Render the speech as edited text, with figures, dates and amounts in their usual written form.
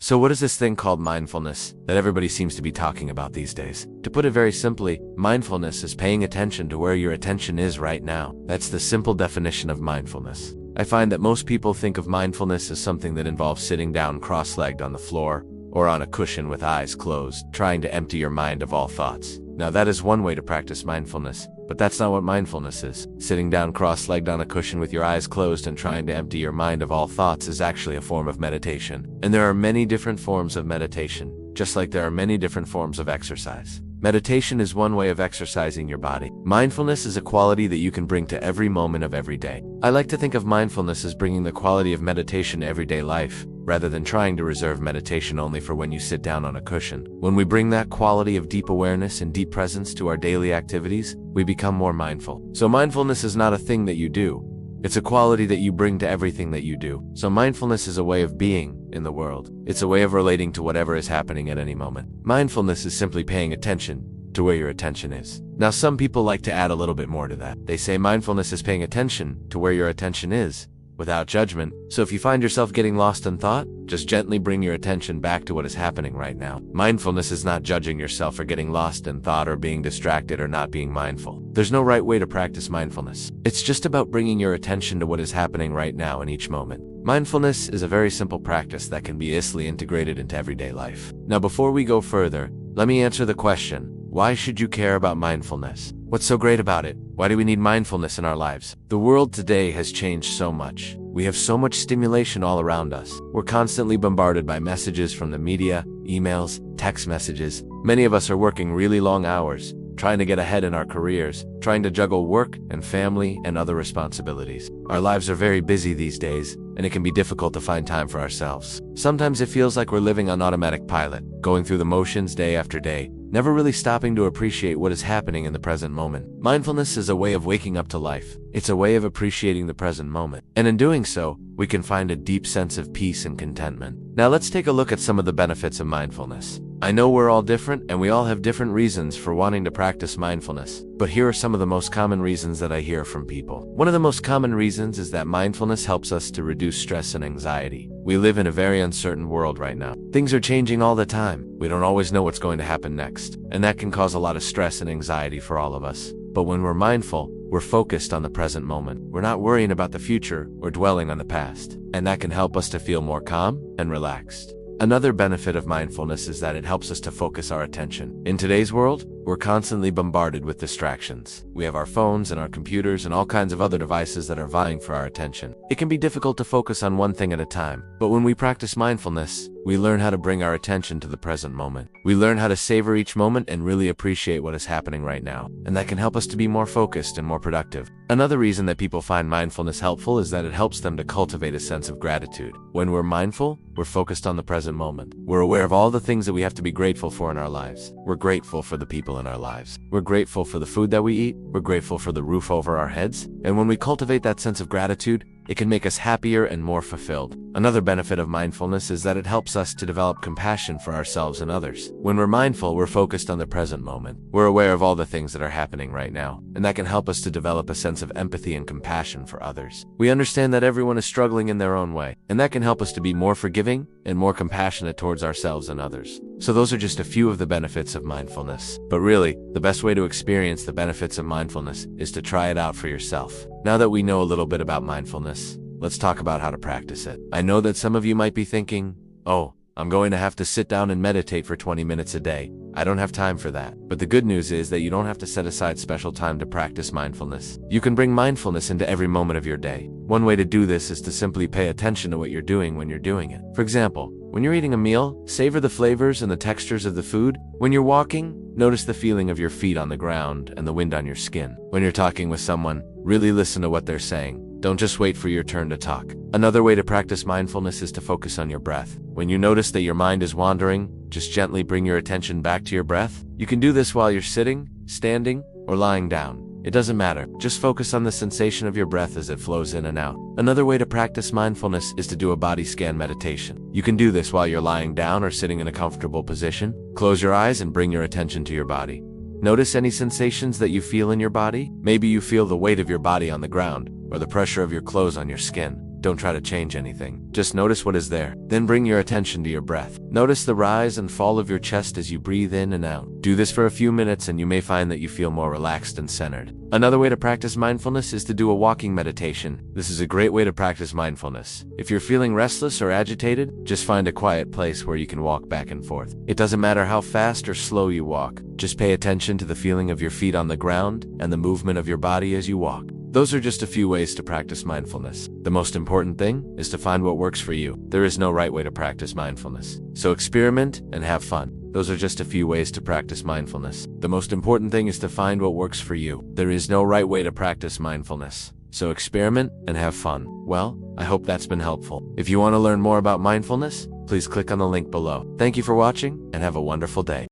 So what is this thing called mindfulness that everybody seems to be talking about these days? To put it very simply, mindfulness is paying attention to where your attention is right now. That's the simple definition of mindfulness. I find that most people think of mindfulness as something that involves sitting down cross-legged on the floor or on a cushion with eyes closed, trying to empty your mind of all thoughts. Now that is one way to practice mindfulness, but that's not what mindfulness is. Sitting down cross-legged on a cushion with your eyes closed and trying to empty your mind of all thoughts is actually a form of meditation. And there are many different forms of meditation, just like there are many different forms of exercise. Meditation is one way of exercising your body. Mindfulness is a quality that you can bring to every moment of every day. I like to think of mindfulness as bringing the quality of meditation to everyday life, rather than trying to reserve meditation only for when you sit down on a cushion. When we bring that quality of deep awareness and deep presence to our daily activities, we become more mindful. So mindfulness is not a thing that you do. It's a quality that you bring to everything that you do. So mindfulness is a way of being in the world. It's a way of relating to whatever is happening at any moment. Mindfulness is simply paying attention to where your attention is. Now, some people like to add a little bit more to that. They say mindfulness is paying attention to where your attention is, without judgment. So if you find yourself getting lost in thought, just gently bring your attention back to what is happening right now. Mindfulness is not judging yourself for getting lost in thought or being distracted or not being mindful. There's no right way to practice mindfulness. It's just about bringing your attention to what is happening right now in each moment. Mindfulness is a very simple practice that can be easily integrated into everyday life. Now, before we go further, let me answer the question, why should you care about mindfulness? What's so great about it? Why do we need mindfulness in our lives? The world today has changed so much. We have so much stimulation all around us. We're constantly bombarded by messages from the media, emails, text messages. Many of us are working really long hours, trying to get ahead in our careers, trying to juggle work and family and other responsibilities. Our lives are very busy these days, and it can be difficult to find time for ourselves. Sometimes it feels like we're living on automatic pilot, going through the motions day after day, never really stopping to appreciate what is happening in the present moment. Mindfulness is a way of waking up to life. It's a way of appreciating the present moment. And in doing so, we can find a deep sense of peace and contentment. Now let's take a look at some of the benefits of mindfulness. I know we're all different and we all have different reasons for wanting to practice mindfulness, but here are some of the most common reasons that I hear from people. One of the most common reasons is that mindfulness helps us to reduce stress and anxiety. We live in a very uncertain world right now. Things are changing all the time. We don't always know what's going to happen next, and that can cause a lot of stress and anxiety for all of us. But when we're mindful, we're focused on the present moment. We're not worrying about the future or dwelling on the past, and that can help us to feel more calm and relaxed. Another benefit of mindfulness is that it helps us to focus our attention. In today's world, we're constantly bombarded with distractions. We have our phones and our computers and all kinds of other devices that are vying for our attention. It can be difficult to focus on one thing at a time, but when we practice mindfulness, we learn how to bring our attention to the present moment. We learn how to savor each moment and really appreciate what is happening right now, and that can help us to be more focused and more productive. Another reason that people find mindfulness helpful is that it helps them to cultivate a sense of gratitude. When we're mindful, we're focused on the present moment. We're aware of all the things that we have to be grateful for in our lives. We're grateful for the people in our lives. We're grateful for the food that we eat. We're grateful for the roof over our heads. And when we cultivate that sense of gratitude, it can make us happier and more fulfilled. Another benefit of mindfulness is that it helps us to develop compassion for ourselves and others. When we're mindful, we're focused on the present moment. We're aware of all the things that are happening right now, and that can help us to develop a sense of empathy and compassion for others. We understand that everyone is struggling in their own way, and that can help us to be more forgiving and more compassionate towards ourselves and others. So those are just a few of the benefits of mindfulness. But really, the best way to experience the benefits of mindfulness is to try it out for yourself. Now that we know a little bit about mindfulness, let's talk about how to practice it. I know that some of you might be thinking, oh, I'm going to have to sit down and meditate for 20 minutes a day. I don't have time for that. But the good news is that you don't have to set aside special time to practice mindfulness. You can bring mindfulness into every moment of your day. One way to do this is to simply pay attention to what you're doing when you're doing it. For example, when you're eating a meal, savor the flavors and the textures of the food. When you're walking, notice the feeling of your feet on the ground and the wind on your skin. When you're talking with someone, really listen to what they're saying. Don't just wait for your turn to talk. Another way to practice mindfulness is to focus on your breath. When you notice that your mind is wandering, just gently bring your attention back to your breath. You can do this while you're sitting, standing, or lying down. It doesn't matter. Just focus on the sensation of your breath as it flows in and out. Another way to practice mindfulness is to do a body scan meditation. You can do this while you're lying down or sitting in a comfortable position. Close your eyes and bring your attention to your body. Notice any sensations that you feel in your body. Maybe you feel the weight of your body on the ground, or the pressure of your clothes on your skin. Don't try to change anything. Just notice what is there. Then bring your attention to your breath. Notice the rise and fall of your chest as you breathe in and out. Do this for a few minutes and you may find that you feel more relaxed and centered. Another way to practice mindfulness is to do a walking meditation. This is a great way to practice mindfulness. If you're feeling restless or agitated, just find a quiet place where you can walk back and forth. It doesn't matter how fast or slow you walk. Just pay attention to the feeling of your feet on the ground and the movement of your body as you walk. Those are just a few ways to practice mindfulness. The most important thing is to find what works for you. There is no right way to practice mindfulness. So experiment and have fun. Those are just a few ways to practice mindfulness. The most important thing is to find what works for you. There is no right way to practice mindfulness. So experiment and have fun. Well, I hope that's been helpful. If you want to learn more about mindfulness, please click on the link below. Thank you for watching and have a wonderful day.